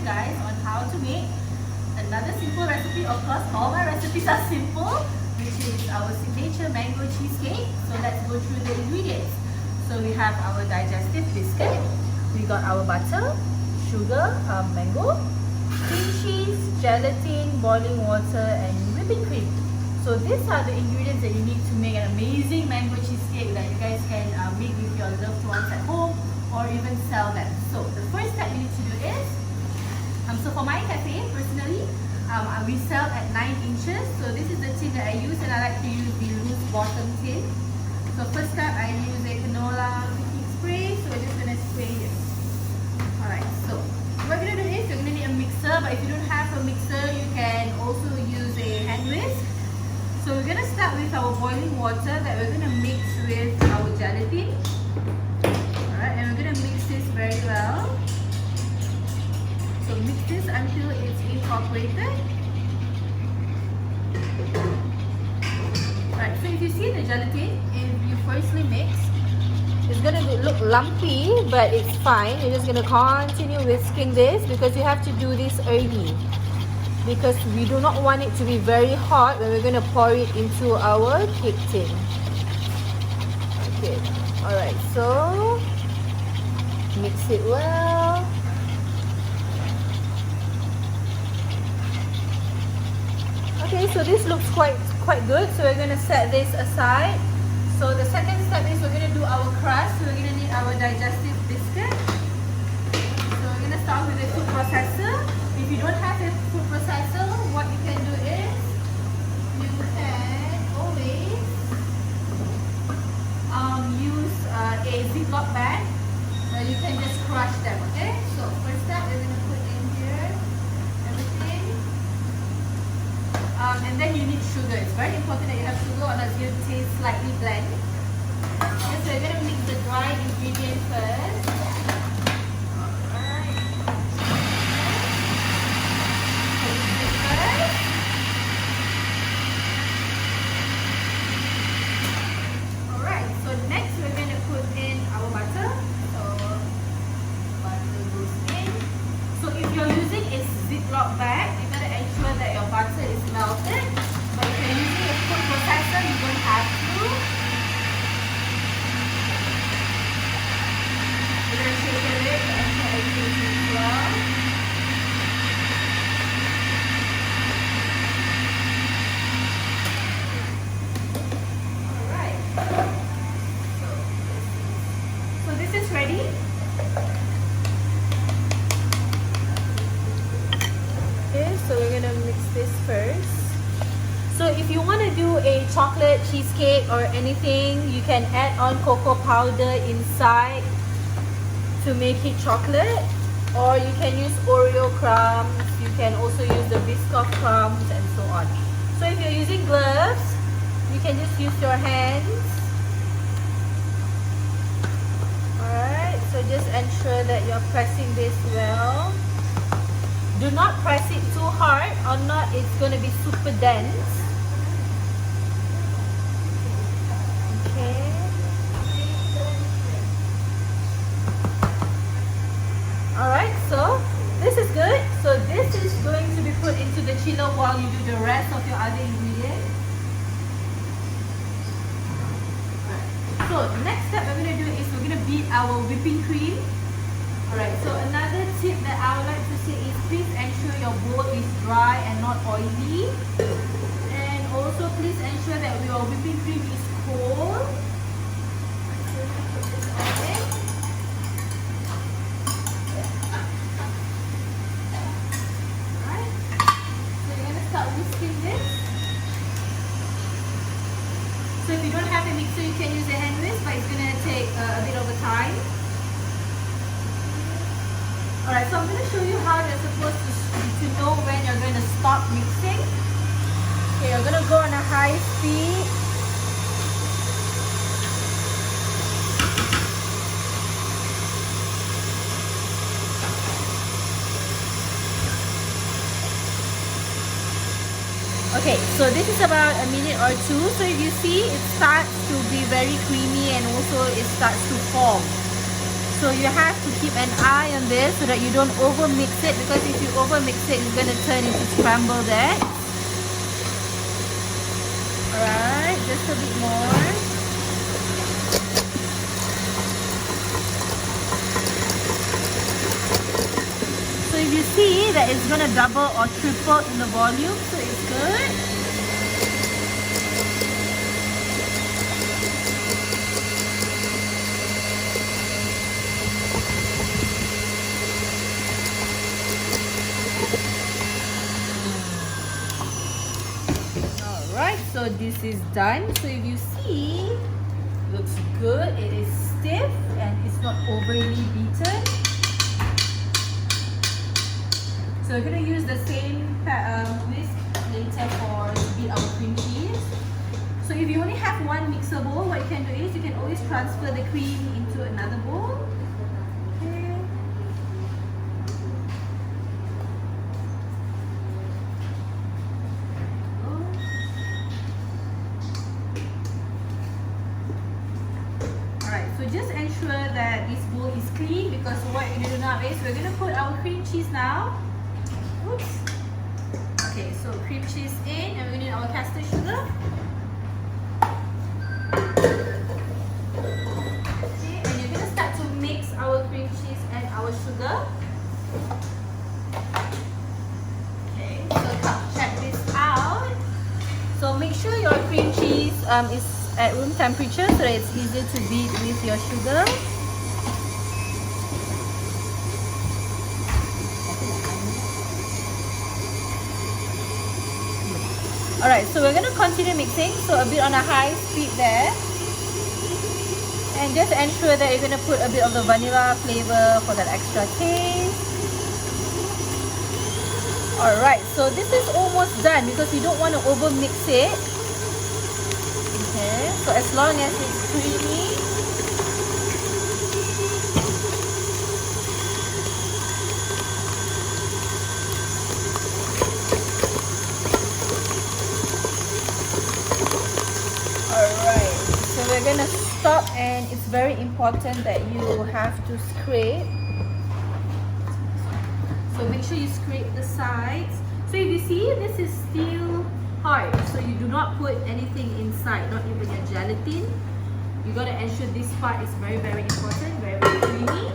guys on how to make another simple recipe. Of course, all my recipes are simple, which is our signature mango cheesecake. So let's go through the ingredients. So we have our digestive biscuit, we got our butter, sugar, mango, cream cheese, gelatin, boiling water, and whipping cream. So these are the ingredients that you need to make an amazing mango cheesecake that you guys can make with your loved ones at home or even sell them. So the first step you need to do is, so for my cafe, personally, we sell at 9 inches. So this is the tin that I use, and I like to use the loose bottom tin. So first step, I use a canola cooking spray. So we're just going to spray it. Alright, so what we're going to do is, you're going to need a mixer, but if you don't have a mixer, you can also use a hand whisk. So we're going to start with our boiling water that we're going to mix with our gelatin. Alright, and we're going to mix this very well. So mix this until it's incorporated. Alright, so if you see the gelatin, if you firstly mix, it's going to look lumpy, but it's fine. You're just going to continue whisking this because you have to do this early, because we do not want it to be very hot when we're going to pour it into our cake tin. Okay, alright, so mix it well. Okay, so this looks quite good, so we're going to set this aside. So the second step is we're going to do our crust. So we're going to need our digestive biscuit. So we're going to start with a food processor. If you don't have a food processor, what you can do is, you can always use a Ziploc bag. You can just crush them, okay? So first step, we're going to put in here everything. And then you need sugar. It's very important that you have sugar, or else your taste slightly bland. Okay, so we're going to mix the dry ingredient first. Ziploc bag, you gotta ensure that your butter is melted. But if you're using a food processor, you don't have to. You're gonna shake a bit to ensure everything is well. Alright. So this is ready. So we're gonna mix this first. So if you want to do a chocolate cheesecake or anything, you can add on cocoa powder inside to make it chocolate, or you can use Oreo crumbs. You can also use the biscuit crumbs and so on. So if you're using gloves, you can just use your hands. Alright, so just ensure that you're pressing this well. Do not press it too hard, or not it's going to be super dense. Okay. Alright, so this is good. So this is going to be put into the chiller while you do the rest of your other ingredients. Alright. So the next step we're going to do is we're going to beat our whipping cream. Alright, so another tip that I would like to say is, please ensure your bowl is dry and not oily. And also please ensure that your whipping cream is cold. So we're going to put this on it. Alright, so you're going to start whisking this. So if you don't have a mixer, you can use a hand whisk, but it's going to take a bit of a time. Alright, so I'm going to show you how you're supposed to know when you're going to stop mixing. Okay, you're going to go on a high speed. Okay, so this is about a minute or two. So if you see, it starts to be very creamy and also it starts to form. So you have to keep an eye on this so that you don't over mix it, because if you over mix it, it's going to turn into scrambled eggs. Alright, just a bit more. So if you see that it's going to double or triple in the volume, so it's good. Alright, so this is done. So if you see, looks good. It is stiff and it's not overly beaten. So we're going to use the same whisk later for to beat our cream cheese. So if you only have one mixer bowl, what you can do is you can always transfer the cream into another bowl. Okay. Alright, so just ensure that this bowl is clean, because what we're going to do now is we're going to put our cream cheese now. Oops. Okay, so cream cheese in, and we need our castor sugar. Okay, and you're gonna start to mix our cream cheese and our sugar. Okay, so check this out. So make sure your cream cheese is at room temperature so that it's easier to beat with your sugar. Alright, so we're going to continue mixing, so a bit on a high speed there. And just ensure that you're going to put a bit of the vanilla flavor for that extra taste. Alright, so this is almost done because you don't want to over mix it. Okay, so as long as it's creamy. Alright, so we're gonna stop, and it's very important that you have to scrape. So make sure you scrape the sides. So if you see, this is still hard, so you do not put anything inside, not even your gelatin. You gotta ensure this part is very, very important, very, very creamy.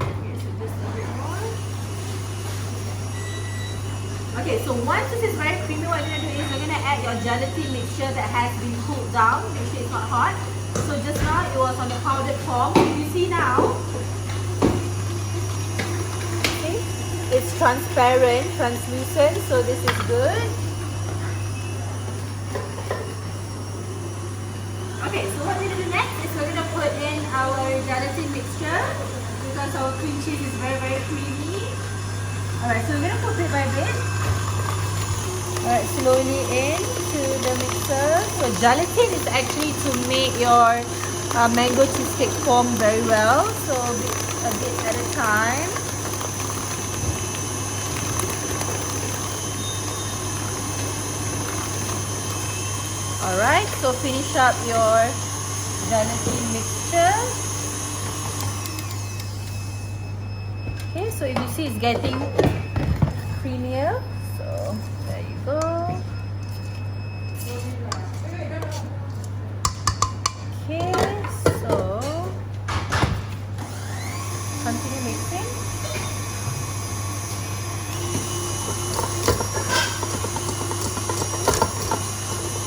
Okay, so just a bit more. Okay, so once this is very creamy, what you're gonna do is you're gonna add your gelatin mixture that has been cooled down. Make sure it's not hot. So just now it was on the powdered form. If you see now, okay, it's transparent, translucent, so this is good. Okay, so what we're gonna do next is we're gonna put in our gelatin mixture because our cream cheese is very, very creamy. Alright, so we're gonna put bit by bit. Alright, slowly into the mixer. So gelatin is actually to make your mango cheesecake form very well. So a bit at a time. Alright, so finish up your gelatin mixture. Okay, so if you see it's getting creamier. So there you go. Okay, so continue mixing.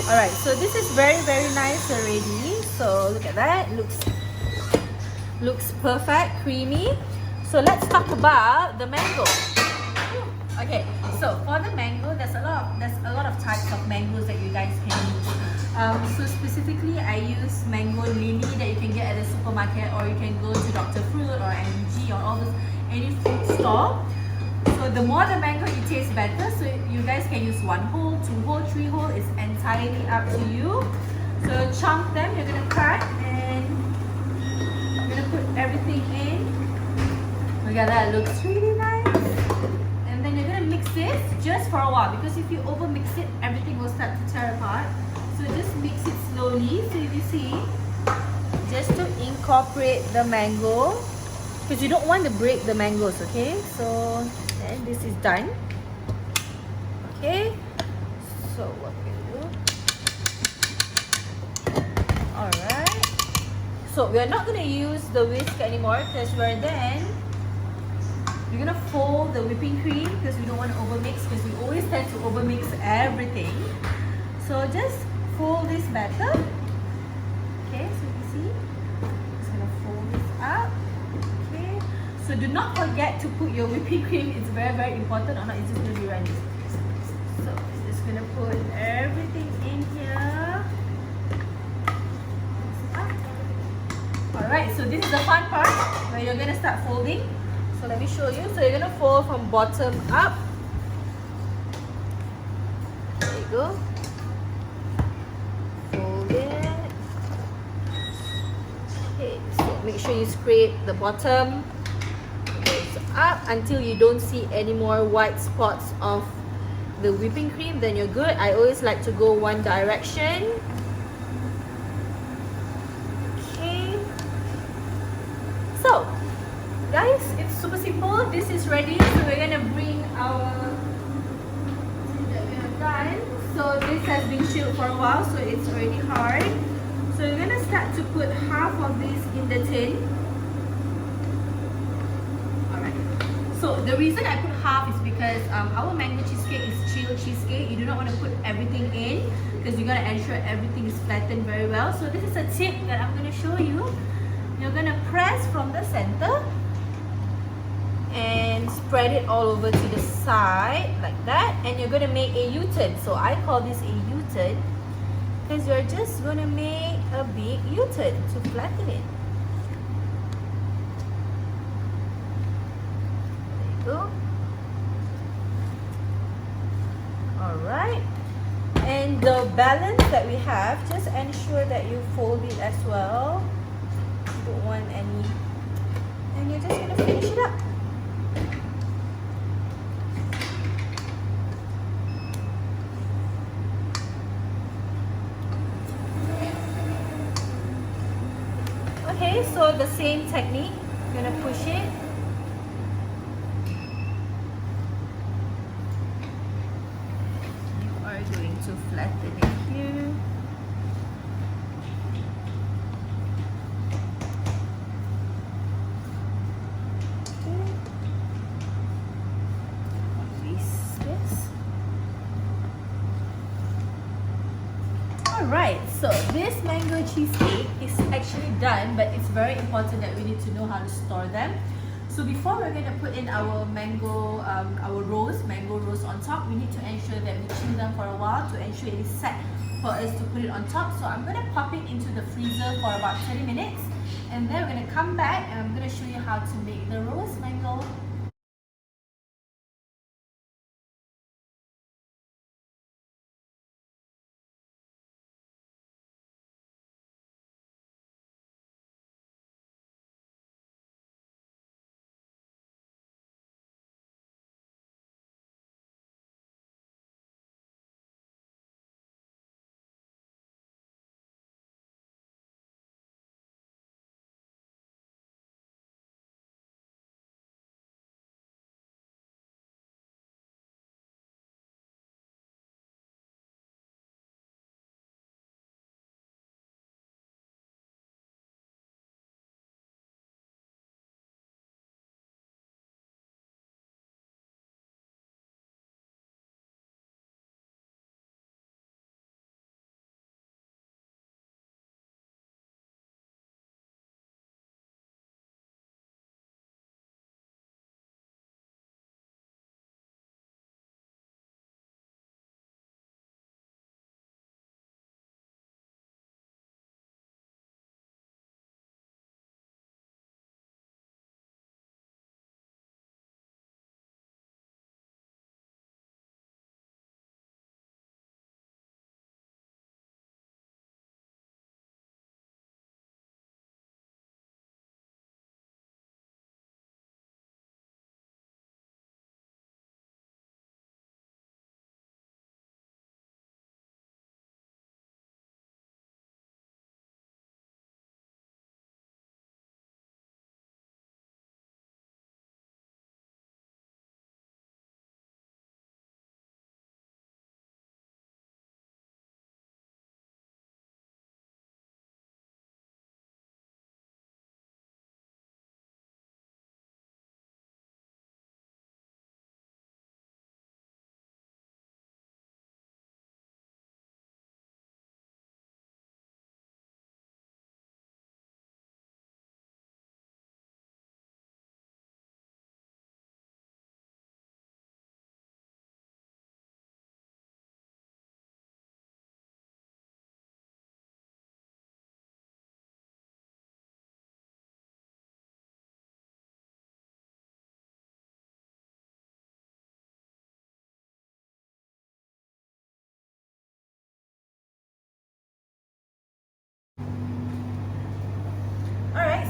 Alright, so this is very, very nice already. So look at that. Looks perfect, creamy. So let's talk about the mango. Okay, so for the mango, there's a lot of types of mangoes that you guys can use. So specifically, I use mango lily that you can get at the supermarket, or you can go to Dr. Fruit or MG or all those any fruit store. So the more the mango, it tastes better. So you guys can use 1 whole, 2 whole, 3 whole. It's entirely up to you. So chunk them. You're gonna cut and you're gonna put everything in. Look at that. Looks really nice. And then you're gonna mix this just for a while, because if you over mix it, everything will start to tear apart. So just mix it slowly. So if you see, just to incorporate the mango, because you don't want to break the mangoes, okay? So, and this is done. Okay, so what we do? Alright. So we are not going to use the whisk anymore because we're going to fold the whipping cream because we don't want to overmix, because we always tend to overmix everything. So just fold this batter. Okay, so you see, just going to fold this up. Okay, so do not forget to put your whipping cream. It's very, very important, or not it's just going to be runny. So just going to put everything in here. Alright, so this is the fun part where you're going to start folding. So let me show you. So you're going to fold from bottom up. There you go. Fold it. Okay, so make sure you scrape the bottom. Goes up until you don't see any more white spots of the whipping cream, then you're good. I always like to go one direction. Okay. So, guys, it's super simple. This is ready. So we're gonna bring our that we have done. So this has been chilled for a while, so it's already hard. So we're gonna start to put half of this in the tin. So the reason I put half is because our mango cheesecake is chilled cheesecake. You do not want to put everything in because you got to ensure everything is flattened very well. So this is a tip that I'm going to show you. You're going to press from the center and spread it all over to the side like that, and you're going to make a U-turn. So I call this a U-turn because you're just going to make a big U-turn to flatten it. Go. Alright, and the balance that we have, just ensure that you fold it as well. You don't want any, and you're just going to finish it up. Okay, so the same technique, you're going to push it. Going to flatten it here. Alright, so this mango cheesecake is actually done, but it's very important that we need to know how to store them. So before we're going to put in our mango roast on top, we need to ensure that we chill them for a while to ensure it is set for us to put it on top. So I'm going to pop it into the freezer for about 30 minutes, and then we're going to come back and I'm going to show you how to make the roast mango.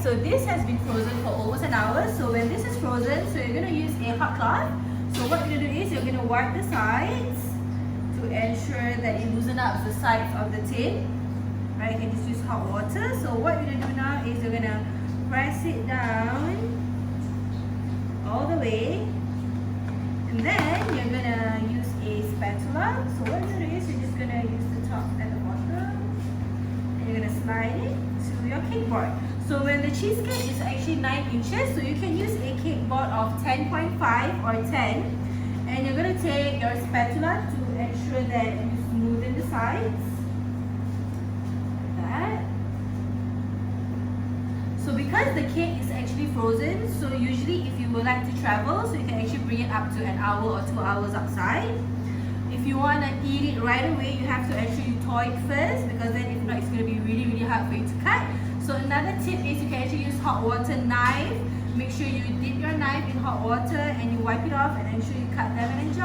so this has been frozen for almost an hour. So when this is frozen, so you're going to use a hot cloth. So what you're going to do is you're going to wipe the sides to ensure that you loosen up the sides of the tin. Right, you can just use hot water. So what you're going to do now is you're going to press it down all the way. And then you're going to use a spatula. So what you're going to do is you're just going to use the top and the bottom. And you're going to slide it to your cake board. So when the cheesecake is actually 9 inches, so you can use a cake board of 10.5 or 10. And you're going to take your spatula to ensure that you smoothen the sides. Like that. So because the cake is actually frozen, so usually if you would like to travel, so you can actually bring it up to an hour or 2 hours outside. If you want to eat it right away, you have to actually thaw it first, because then if not, it's going to be really hard for you to cut. So another tip is you can actually use hot water knife. Make sure you dip your knife in hot water and you wipe it off and ensure you cut them and enjoy.